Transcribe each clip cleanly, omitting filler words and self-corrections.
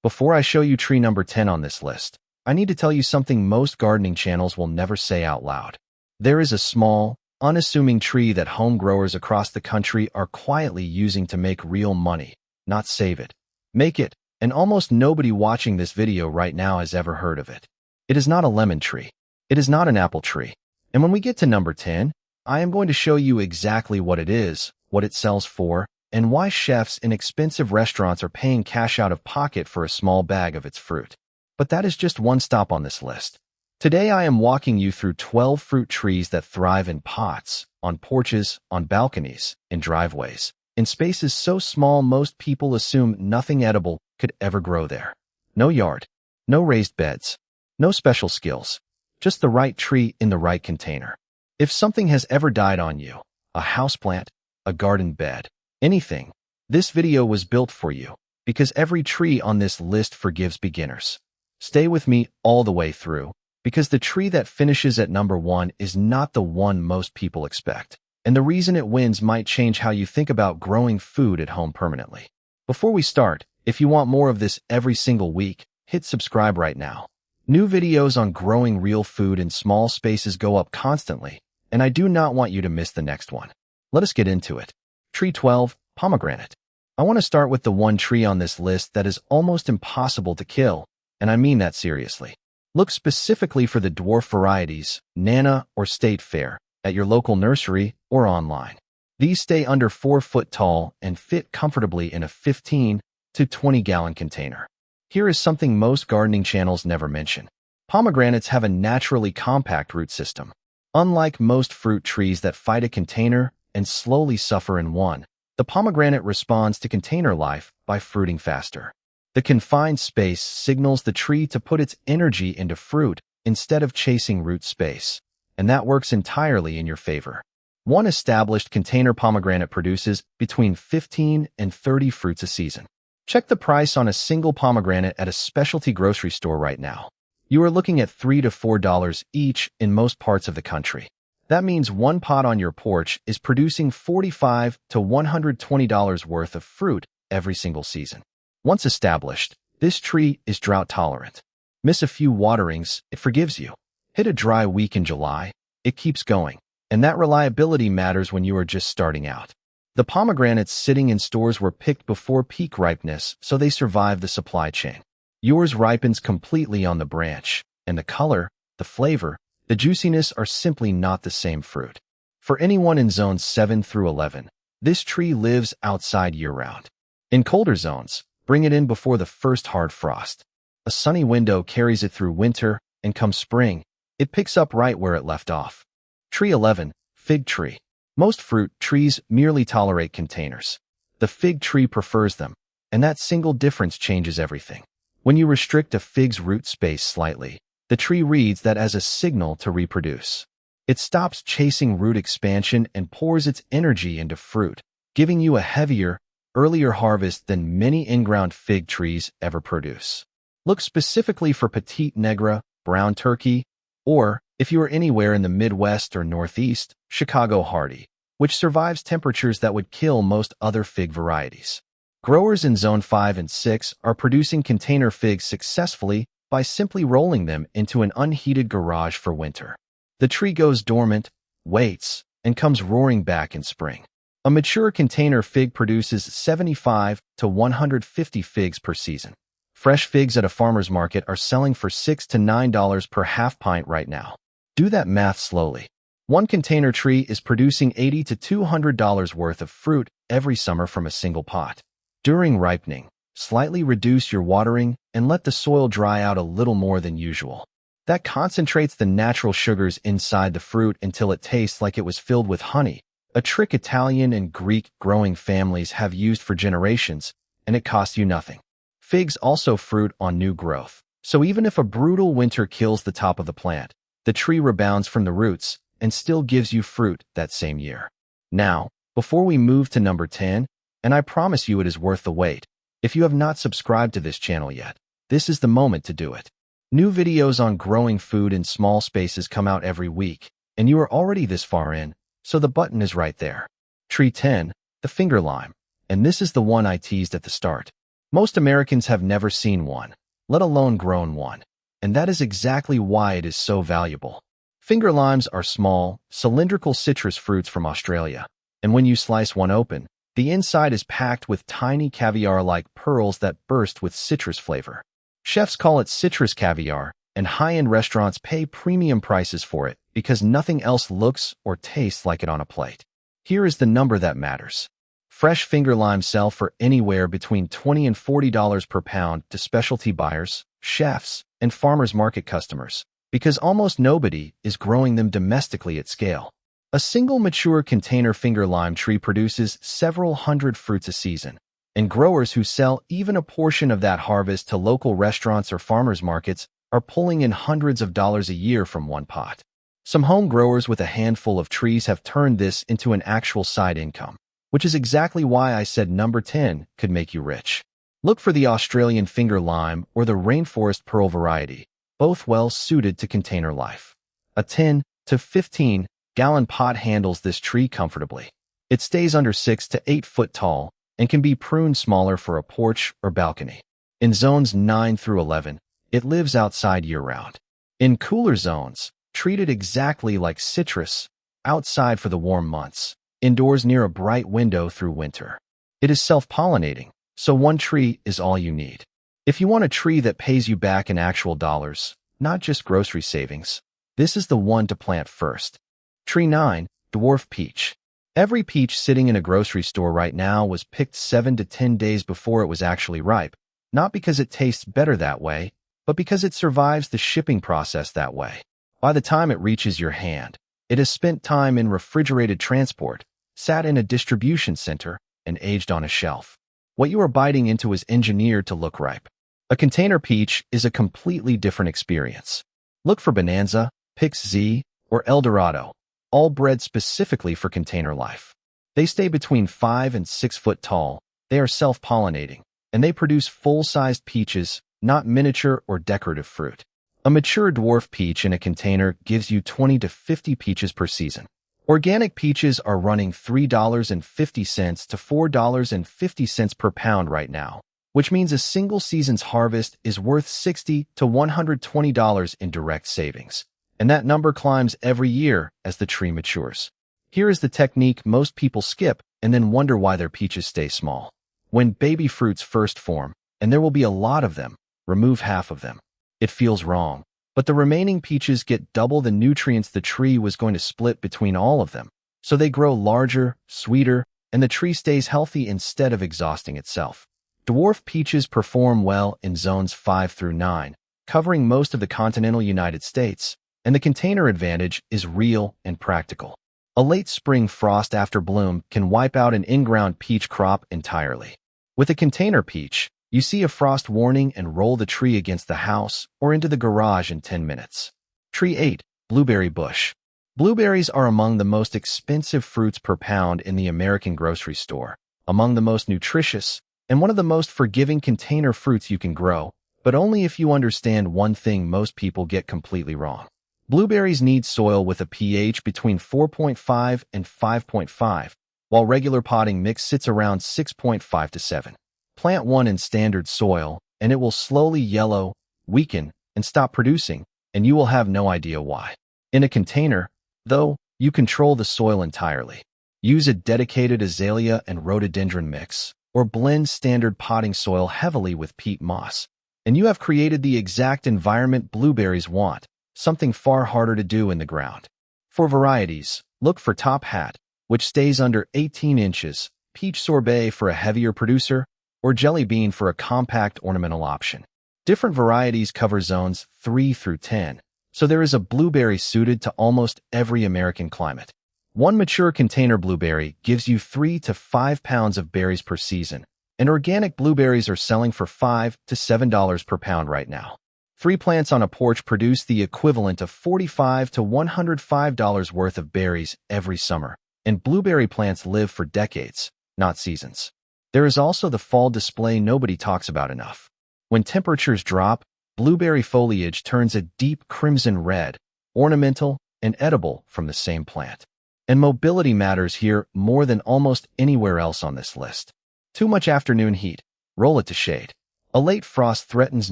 Before I show you tree number 10 on this list, I need to tell you something most gardening channels will never say out loud. There is a small, unassuming tree that home growers across the country are quietly using to make real money, not save it. Make it, and almost nobody watching this video right now has ever heard of it. It is not a lemon tree. It is not an apple tree. And when we get to number 10, I am going to show you exactly what it is, what it sells for, and why chefs in expensive restaurants are paying cash out of pocket for a small bag of its fruit. But that is just one stop on this list. Today I am walking you through 12 fruit trees that thrive in pots, on porches, on balconies, in driveways, in spaces so small most people assume nothing edible could ever grow there. No yard, no raised beds, no special skills, just the right tree in the right container. If something has ever died on you, a houseplant, a garden bed, anything, this video was built for you, because every tree on this list forgives beginners. Stay with me all the way through, because the tree that finishes at number 1 is not the one most people expect, and the reason it wins might change how you think about growing food at home permanently. Before we start, if you want more of this every single week, hit subscribe right now. New videos on growing real food in small spaces go up constantly, and I do not want you to miss the next one. Let us get into it. Tree 12, pomegranate. I want to start with the one tree on this list that is almost impossible to kill, and I mean that seriously. Look specifically for the dwarf varieties, Nana or State Fair, at your local nursery or online. These stay under 4 foot tall and fit comfortably in a 15 to 20-gallon container. Here is something most gardening channels never mention. Pomegranates have a naturally compact root system. Unlike most fruit trees that fight a container and slowly suffer in one, the pomegranate responds to container life by fruiting faster. The confined space signals the tree to put its energy into fruit instead of chasing root space, and that works entirely in your favor. One established container pomegranate produces between 15 and 30 fruits a season. Check the price on a single pomegranate at a specialty grocery store right now. You are looking at $3 to $4 each in most parts of the country. That means one pot on your porch is producing $45 to $120 worth of fruit every single season. Once established, this tree is drought-tolerant. Miss a few waterings, it forgives you. Hit a dry week in July, it keeps going. And that reliability matters when you are just starting out. The pomegranates sitting in stores were picked before peak ripeness, so they survive the supply chain. Yours ripens completely on the branch, and the color, the flavor, the juiciness are simply not the same fruit. For anyone in zones 7 through 11, this tree lives outside year-round. In colder zones, bring it in before the first hard frost. A sunny window carries it through winter, and come spring, it picks up right where it left off. Tree 11, fig tree. Most fruit trees merely tolerate containers. The fig tree prefers them, and that single difference changes everything. When you restrict a fig's root space slightly, the tree reads that as a signal to reproduce. It stops chasing root expansion and pours its energy into fruit, giving you a heavier, earlier harvest than many in-ground fig trees ever produce. Look specifically for Petite Negra, brown turkey, or, if you are anywhere in the Midwest or Northeast, Chicago Hardy, which survives temperatures that would kill most other fig varieties. Growers in Zone 5 and 6 are producing container figs successfully by simply rolling them into an unheated garage for winter. The tree goes dormant, waits, and comes roaring back in spring. A mature container fig produces 75 to 150 figs per season. Fresh figs at a farmer's market are selling for $6 to $9 per half pint right now. Do that math slowly. One container tree is producing $80 to $200 worth of fruit every summer from a single pot. During ripening, slightly reduce your watering and let the soil dry out a little more than usual. That concentrates the natural sugars inside the fruit until it tastes like it was filled with honey, a trick Italian and Greek growing families have used for generations, and it costs you nothing. Figs also fruit on new growth, so even if a brutal winter kills the top of the plant, the tree rebounds from the roots and still gives you fruit that same year. Now, before we move to number 10, and I promise you it is worth the wait, if you have not subscribed to this channel yet, this is the moment to do it. New videos on growing food in small spaces come out every week, and you are already this far in, so the button is right there. Tree 10, the finger lime, and this is the one I teased at the start. Most Americans have never seen one, let alone grown one. And that is exactly why it is so valuable. Finger limes are small, cylindrical citrus fruits from Australia. And when you slice one open, the inside is packed with tiny caviar-like pearls that burst with citrus flavor. Chefs call it citrus caviar, and high-end restaurants pay premium prices for it because nothing else looks or tastes like it on a plate. Here is the number that matters. Fresh finger limes sell for anywhere between $20 and $40 per pound to specialty buyers, chefs, and farmers market customers, because almost nobody is growing them domestically at scale. A single mature container finger lime tree produces several hundred fruits a season, and growers who sell even a portion of that harvest to local restaurants or farmers markets are pulling in hundreds of dollars a year from one pot. Some home growers with a handful of trees have turned this into an actual side income, which is exactly why I said number 10 could make you rich. Look for the Australian finger lime or the rainforest pearl variety, both well suited to container life. A 10 to 15-gallon pot handles this tree comfortably. It stays under 6 to 8 foot tall and can be pruned smaller for a porch or balcony. In zones 9 through 11, it lives outside year-round. In cooler zones, treat it exactly like citrus, outside for the warm months, indoors near a bright window through winter. It is self-pollinating, so one tree is all you need. If you want a tree that pays you back in actual dollars, not just grocery savings, this is the one to plant first. Tree 9, dwarf peach. Every peach sitting in a grocery store right now was picked 7 to 10 days before it was actually ripe, not because it tastes better that way, but because it survives the shipping process that way. By the time it reaches your hand, it has spent time in refrigerated transport, sat in a distribution center, and aged on a shelf. What you are biting into is engineered to look ripe. A container peach is a completely different experience. Look for Bonanza, Pix Z, or El Dorado, all bred specifically for container life. They stay between 5 and 6 foot tall, they are self-pollinating, and they produce full-sized peaches, not miniature or decorative fruit. A mature dwarf peach in a container gives you 20 to 50 peaches per season. Organic peaches are running $3.50 to $4.50 per pound right now, which means a single season's harvest is worth $60 to $120 in direct savings. And that number climbs every year as the tree matures. Here is the technique most people skip and then wonder why their peaches stay small. When baby fruits first form, and there will be a lot of them, remove half of them. It feels wrong, but the remaining peaches get double the nutrients the tree was going to split between all of them, so they grow larger, sweeter, and the tree stays healthy instead of exhausting itself. Dwarf peaches perform well in zones 5 through 9, covering most of the continental United States, and the container advantage is real and practical. A late spring frost after bloom can wipe out an in-ground peach crop entirely. With a container peach, you see a frost warning and roll the tree against the house or into the garage in 10 minutes. Tree 8, blueberry bush. Blueberries are among the most expensive fruits per pound in the American grocery store, among the most nutritious, and one of the most forgiving container fruits you can grow, but only if you understand one thing most people get completely wrong. Blueberries need soil with a pH between 4.5 and 5.5, while regular potting mix sits around 6.5 to 7. Plant one in standard soil, and it will slowly yellow, weaken, and stop producing, and you will have no idea why. In a container, though, you control the soil entirely. Use a dedicated azalea and rhododendron mix, or blend standard potting soil heavily with peat moss, and you have created the exact environment blueberries want, something far harder to do in the ground. For varieties, look for Top Hat, which stays under 18 inches, Peach Sorbet for a heavier producer, or Jelly Bean for a compact ornamental option. Different varieties cover zones 3 through 10, so there is a blueberry suited to almost every American climate. One mature container blueberry gives you 3 to 5 pounds of berries per season, and organic blueberries are selling for $5 to $7 per pound right now. 3 plants on a porch produce the equivalent of $45 to $105 worth of berries every summer, and blueberry plants live for decades, not seasons. There is also the fall display nobody talks about enough. When temperatures drop, blueberry foliage turns a deep crimson red, ornamental and edible from the same plant. And mobility matters here more than almost anywhere else on this list. Too much afternoon heat, roll it to shade. A late frost threatens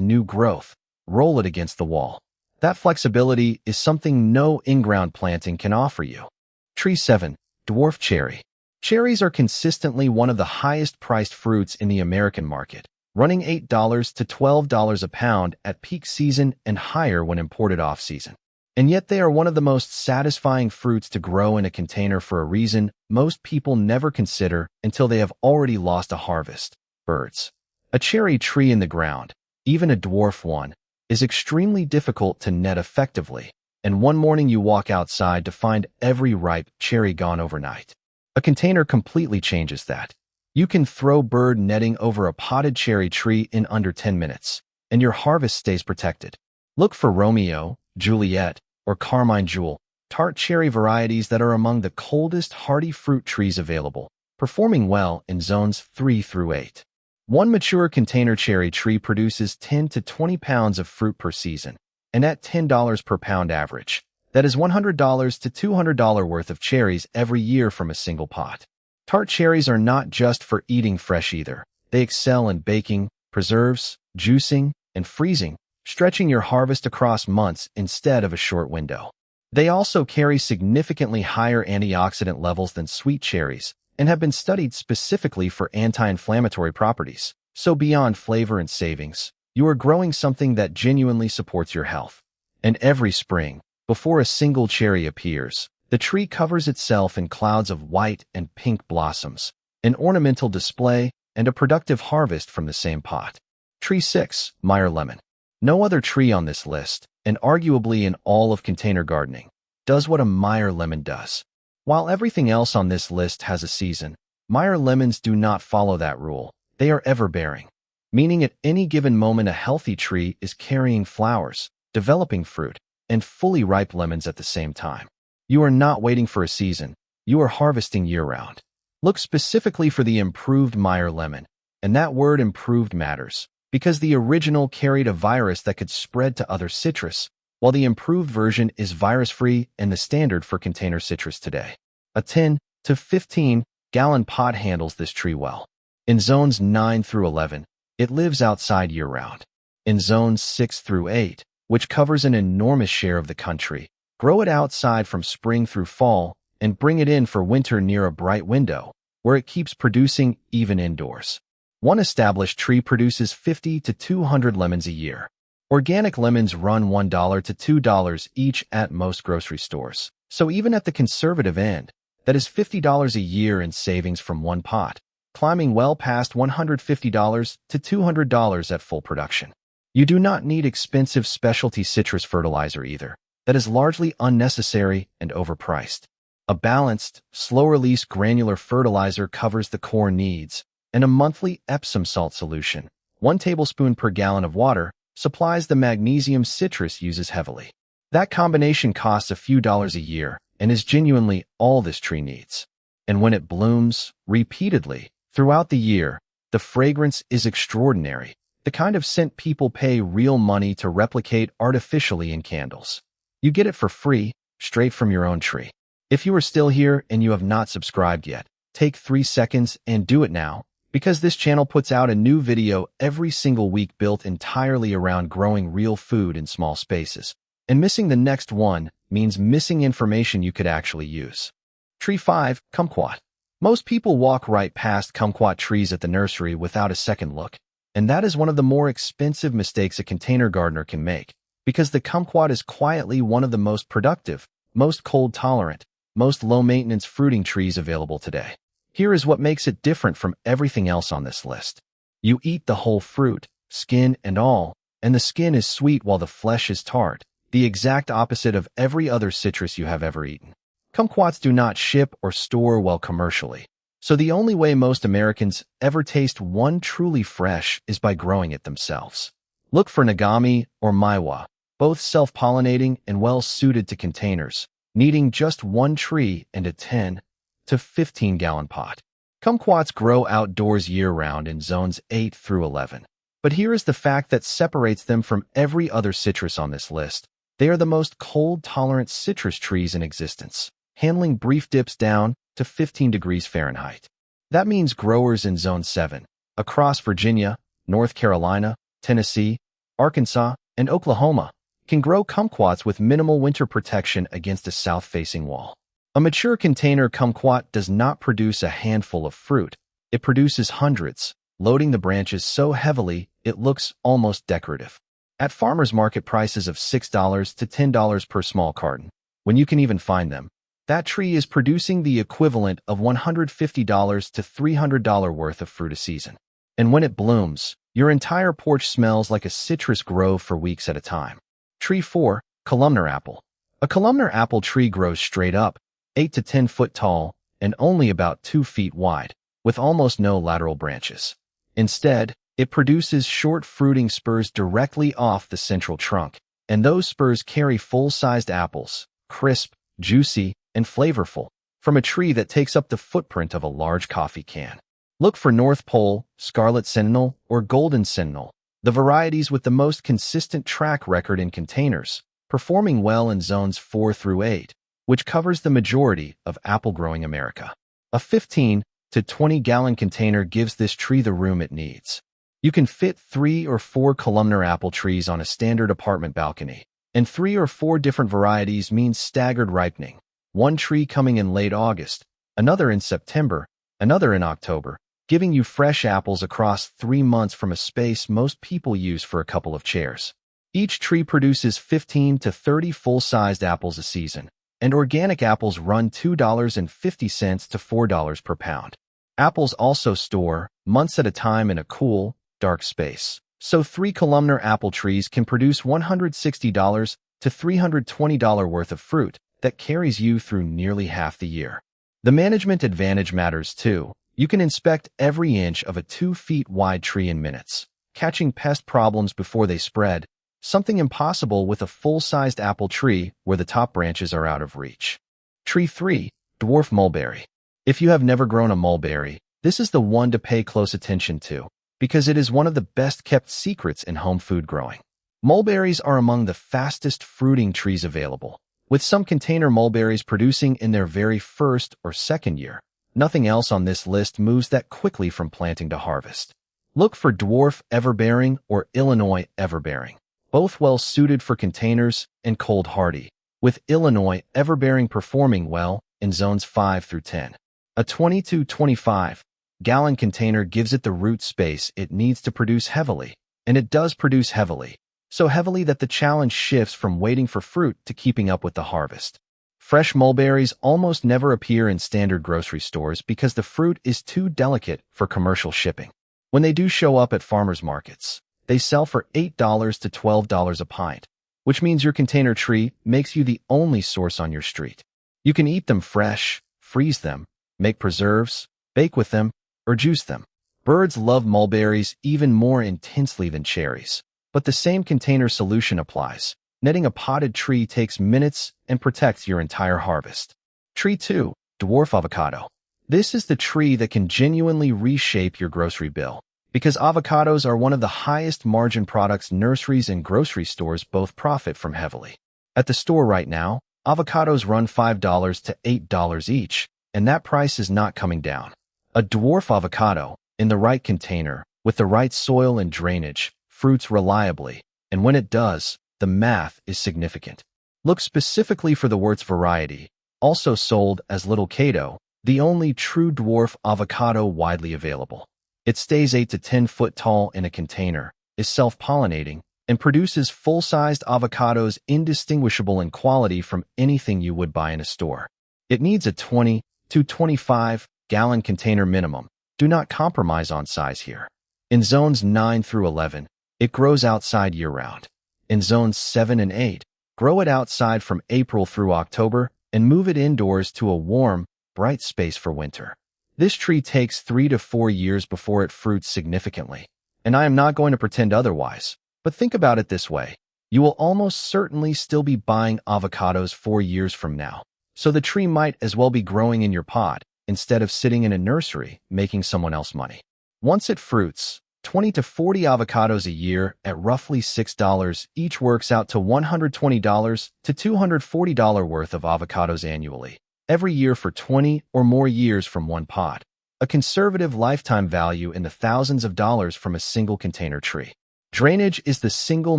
new growth, roll it against the wall. That flexibility is something no in-ground planting can offer you. Tree 7. Dwarf cherry. Cherries are consistently one of the highest-priced fruits in the American market, running $8 to $12 a pound at peak season and higher when imported off-season. And yet they are one of the most satisfying fruits to grow in a container for a reason most people never consider until they have already lost a harvest: birds. A cherry tree in the ground, even a dwarf one, is extremely difficult to net effectively, and one morning you walk outside to find every ripe cherry gone overnight. A container completely changes that. You can throw bird netting over a potted cherry tree in under 10 minutes, and your harvest stays protected. Look for Romeo, Juliet, or Carmine Jewel, tart cherry varieties that are among the coldest hardy fruit trees available, performing well in zones 3 through 8. One mature container cherry tree produces 10 to 20 pounds of fruit per season, and at $10 per pound average, that is $100 to $200 worth of cherries every year from a single pot. Tart cherries are not just for eating fresh either. They excel in baking, preserves, juicing, and freezing, stretching your harvest across months instead of a short window. They also carry significantly higher antioxidant levels than sweet cherries and have been studied specifically for anti-inflammatory properties. So beyond flavor and savings, you are growing something that genuinely supports your health. And every spring, before a single cherry appears, the tree covers itself in clouds of white and pink blossoms, an ornamental display and a productive harvest from the same pot. Tree 6. Meyer lemon. No other tree on this list, and arguably in all of container gardening, does what a Meyer lemon does. While everything else on this list has a season, Meyer lemons do not follow that rule. They are ever-bearing, meaning at any given moment a healthy tree is carrying flowers, developing fruit, and fully ripe lemons at the same time. You are not waiting for a season, you are harvesting year-round. Look specifically for the improved Meyer lemon, and that word improved matters, because the original carried a virus that could spread to other citrus, while the improved version is virus-free and the standard for container citrus today. A 10 to 15-gallon pot handles this tree well. In zones 9 through 11, it lives outside year-round. In zones 6 through 8, which covers an enormous share of the country, grow it outside from spring through fall and bring it in for winter near a bright window, where it keeps producing even indoors. One established tree produces 50 to 200 lemons a year. Organic lemons run $1 to $2 each at most grocery stores. So even at the conservative end, that is $50 a year in savings from one pot, climbing well past $150 to $200 at full production. You do not need expensive specialty citrus fertilizer either. That is largely unnecessary and overpriced. A balanced, slow-release granular fertilizer covers the core needs, and a monthly Epsom salt solution, 1 tablespoon per gallon of water, supplies the magnesium citrus uses heavily. That combination costs a few dollars a year and is genuinely all this tree needs. And when it blooms, repeatedly, throughout the year, the fragrance is extraordinary, the kind of scent people pay real money to replicate artificially in candles. You get it for free, straight from your own tree. If you are still here and you have not subscribed yet, take 3 seconds and do it now, because this channel puts out a new video every single week built entirely around growing real food in small spaces. And missing the next one means missing information you could actually use. Tree 5. Kumquat. Most people walk right past kumquat trees at the nursery without a second look, and that is one of the more expensive mistakes a container gardener can make, because the kumquat is quietly one of the most productive, most cold-tolerant, most low-maintenance fruiting trees available today. Here is what makes it different from everything else on this list. You eat the whole fruit, skin and all, and the skin is sweet while the flesh is tart, the exact opposite of every other citrus you have ever eaten. Kumquats do not ship or store well commercially, so the only way most Americans ever taste one truly fresh is by growing it themselves. Look for Nagami or Maiwa, both self-pollinating and well-suited to containers, needing just one tree and a 10 to 15-gallon pot. Kumquats grow outdoors year-round in zones 8 through 11. But here is the fact that separates them from every other citrus on this list. They are the most cold-tolerant citrus trees in existence, handling brief dips down to 15 degrees Fahrenheit. That means growers in Zone 7, across Virginia, North Carolina, Tennessee, Arkansas, and Oklahoma, can grow kumquats with minimal winter protection against a south-facing wall. A mature container kumquat does not produce a handful of fruit. It produces hundreds, loading the branches so heavily it looks almost decorative. At farmers market prices of $6 to $10 per small carton, when you can even find them, that tree is producing the equivalent of $150 to $300 worth of fruit a season. And when it blooms, your entire porch smells like a citrus grove for weeks at a time. Tree 4. Columnar apple. A columnar apple tree grows straight up, 8 to 10 foot tall, and only about 2 feet wide, with almost no lateral branches. Instead, it produces short fruiting spurs directly off the central trunk, and those spurs carry full-sized apples, crisp, juicy, and flavorful, from a tree that takes up the footprint of a large coffee can. Look for North Pole, Scarlet Sentinel, or Golden Sentinel, the varieties with the most consistent track record in containers, performing well in zones 4 through 8, which covers the majority of apple-growing America. A 15 to 20-gallon container gives this tree the room it needs. You can fit 3 or 4 columnar apple trees on a standard apartment balcony, and 3 or 4 different varieties means staggered ripening. One tree coming in late August, another in September, another in October, giving you fresh apples across 3 months from a space most people use for a couple of chairs. Each tree produces 15 to 30 full-sized apples a season, and organic apples run $2.50 to $4 per pound. Apples also store months at a time in a cool, dark space. So 3 columnar apple trees can produce $160 to $320 worth of fruit that carries you through nearly half the year. The management advantage matters too. You can inspect every inch of a 2 feet wide tree in minutes, catching pest problems before they spread, something impossible with a full-sized apple tree where the top branches are out of reach. Tree 3. Dwarf mulberry. If you have never grown a mulberry, this is the one to pay close attention to, because it is one of the best-kept secrets in home food growing. Mulberries are among the fastest fruiting trees available, with some container mulberries producing in their very first or second year. Nothing else on this list moves that quickly from planting to harvest. Look for dwarf everbearing or Illinois everbearing, both well suited for containers and cold hardy, with Illinois everbearing performing well in zones 5 through 10. A 20 to 25-gallon container gives it the root space it needs to produce heavily, and it does produce heavily, so heavily that the challenge shifts from waiting for fruit to keeping up with the harvest. Fresh mulberries almost never appear in standard grocery stores because the fruit is too delicate for commercial shipping. When they do show up at farmers markets, they sell for $8 to $12 a pint, which means your container tree makes you the only source on your street. You can eat them fresh, freeze them, make preserves, bake with them, or juice them. Birds love mulberries even more intensely than cherries, but the same container solution applies. Netting a potted tree takes minutes and protects your entire harvest. Tree 2. Dwarf avocado. This is the tree that can genuinely reshape your grocery bill, because avocados are one of the highest margin products nurseries and grocery stores both profit from heavily. At the store right now, avocados run $5 to $8 each, and that price is not coming down. A dwarf avocado, in the right container, with the right soil and drainage, fruits reliably, and when it does, the math is significant. Look specifically for the Wirtz variety, also sold as Little Cato, the only true dwarf avocado widely available. It stays 8 to 10 foot tall in a container, is self-pollinating, and produces full-sized avocados indistinguishable in quality from anything you would buy in a store. It needs a 20 to 25-gallon container minimum. Do not compromise on size here. In zones 9 through 11, it grows outside year-round. In zones 7 and 8, grow it outside from April through October and move it indoors to a warm, bright space for winter. This tree takes 3 to 4 years before it fruits significantly, and I am not going to pretend otherwise, but think about it this way. You will almost certainly still be buying avocados 4 years from now, so the tree might as well be growing in your pot instead of sitting in a nursery making someone else money. Once it fruits, 20 to 40 avocados a year at roughly $6 each works out to $120 to $240 worth of avocados annually, every year for 20 or more years from one pod. a conservative lifetime value in the thousands of dollars from a single container tree. Drainage is the single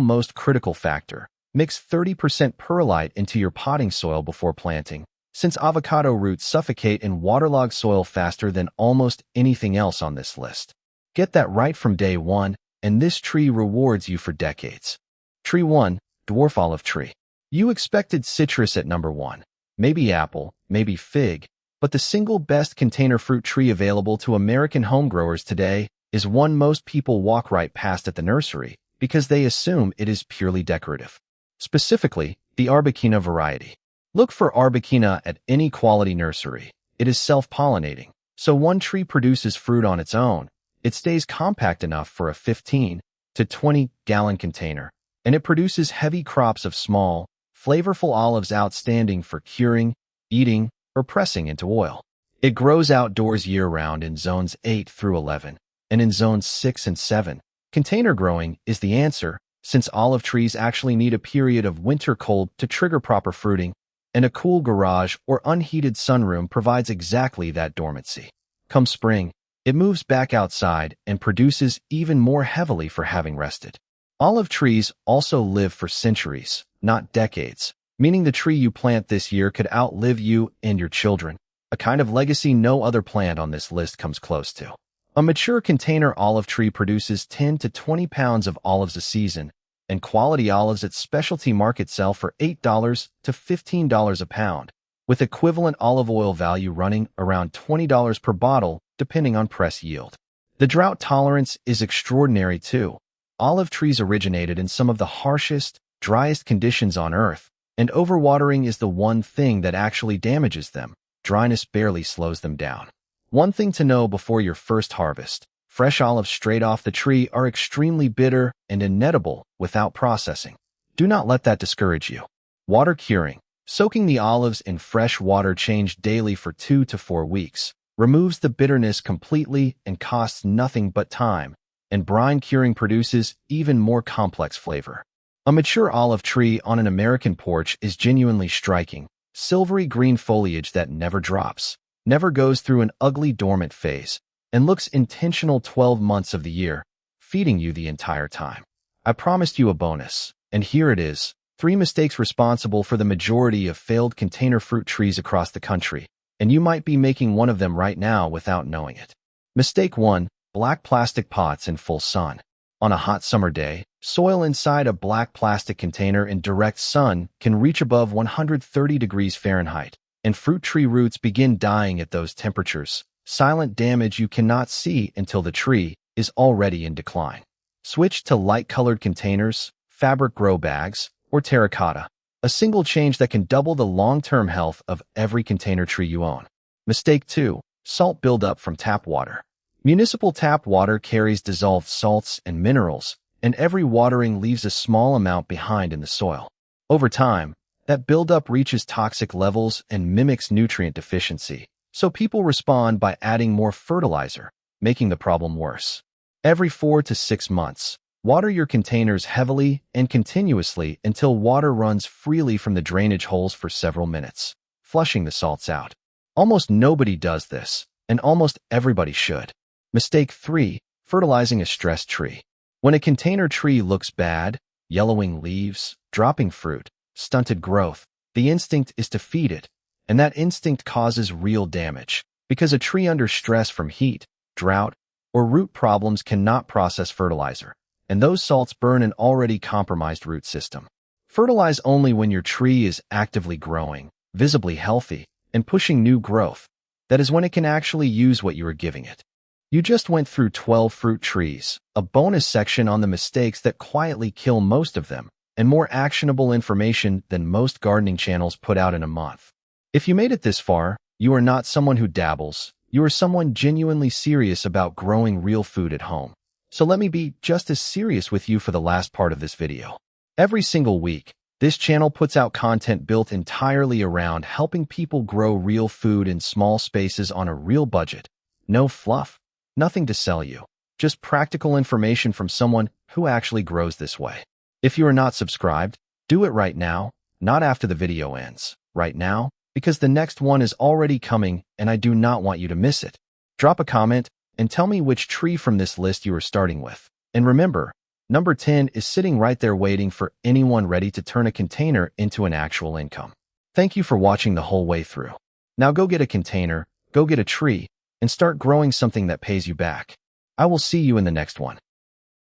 most critical factor. Mix 30% perlite into your potting soil before planting, since avocado roots suffocate in waterlogged soil faster than almost anything else on this list. Get that right from day one, and this tree rewards you for decades. Tree 1, Dwarf Olive Tree. You expected citrus at number 1. Maybe apple, maybe fig, but the single best container fruit tree available to American homegrowers today is one most people walk right past at the nursery because they assume it is purely decorative. Specifically, the Arbequina variety. Look for Arbequina at any quality nursery. It is self-pollinating, so one tree produces fruit on its own. It stays compact enough for a 15 to 20-gallon container, and it produces heavy crops of small, flavorful olives outstanding for curing, eating, or pressing into oil. It grows outdoors year-round in zones 8 through 11, and in zones 6 and 7. Container growing is the answer, since olive trees actually need a period of winter cold to trigger proper fruiting, and a cool garage or unheated sunroom provides exactly that dormancy. Come spring, it moves back outside and produces even more heavily for having rested. Olive trees also live for centuries, not decades, meaning the tree you plant this year could outlive you and your children, a kind of legacy no other plant on this list comes close to. A mature container olive tree produces 10 to 20 pounds of olives a season, and quality olives at specialty markets sell for $8 to $15 a pound, with equivalent olive oil value running around $20 per bottle depending on press yield. The drought tolerance is extraordinary too. Olive trees originated in some of the harshest, driest conditions on Earth, and overwatering is the one thing that actually damages them. Dryness barely slows them down. One thing to know before your first harvest: fresh olives straight off the tree are extremely bitter and inedible without processing. Do not let that discourage you. Water curing. Soaking the olives in fresh water changed daily for 2 to 4 weeks removes the bitterness completely and costs nothing but time, and brine curing produces even more complex flavor. A mature olive tree on an American porch is genuinely striking. Silvery green foliage that never drops, never goes through an ugly dormant phase, and looks intentional 12 months of the year, feeding you the entire time. I promised you a bonus, and here it is: 3 mistakes responsible for the majority of failed container fruit trees across the country, and you might be making one of them right now without knowing it. Mistake 1. Black plastic pots in full sun. On a hot summer day, soil inside a black plastic container in direct sun can reach above 130 degrees Fahrenheit, and fruit tree roots begin dying at those temperatures. Silent damage you cannot see until the tree is already in decline. Switch to light-colored containers, fabric grow bags, or terracotta, a single change that can double the long-term health of every container tree you own. Mistake 2. Salt buildup from tap water. Municipal tap water carries dissolved salts and minerals, and every watering leaves a small amount behind in the soil. Over time, that buildup reaches toxic levels and mimics nutrient deficiency, so people respond by adding more fertilizer, making the problem worse. Every 4 to 6 months, water your containers heavily and continuously until water runs freely from the drainage holes for several minutes, flushing the salts out. Almost nobody does this, and almost everybody should. Mistake 3. Fertilizing a stressed tree. When a container tree looks bad, yellowing leaves, dropping fruit, stunted growth, the instinct is to feed it, and that instinct causes real damage, because a tree under stress from heat, drought, or root problems cannot process fertilizer, and those salts burn an already compromised root system. Fertilize only when your tree is actively growing, visibly healthy, and pushing new growth. That is when it can actually use what you are giving it. You just went through 12 fruit trees, a bonus section on the mistakes that quietly kill most of them, and more actionable information than most gardening channels put out in a month. If you made it this far, you are not someone who dabbles. You are someone genuinely serious about growing real food at home. So let me be just as serious with you for the last part of this video. Every single week, this channel puts out content built entirely around helping people grow real food in small spaces on a real budget. No fluff, nothing to sell you, just practical information from someone who actually grows this way. If you are not subscribed, do it right now, not after the video ends. Right now, because the next one is already coming and I do not want you to miss it. Drop a comment and tell me which tree from this list you are starting with. And remember, number 10 is sitting right there waiting for anyone ready to turn a container into an actual income. Thank you for watching the whole way through. Now go get a container, go get a tree, and start growing something that pays you back. I will see you in the next one.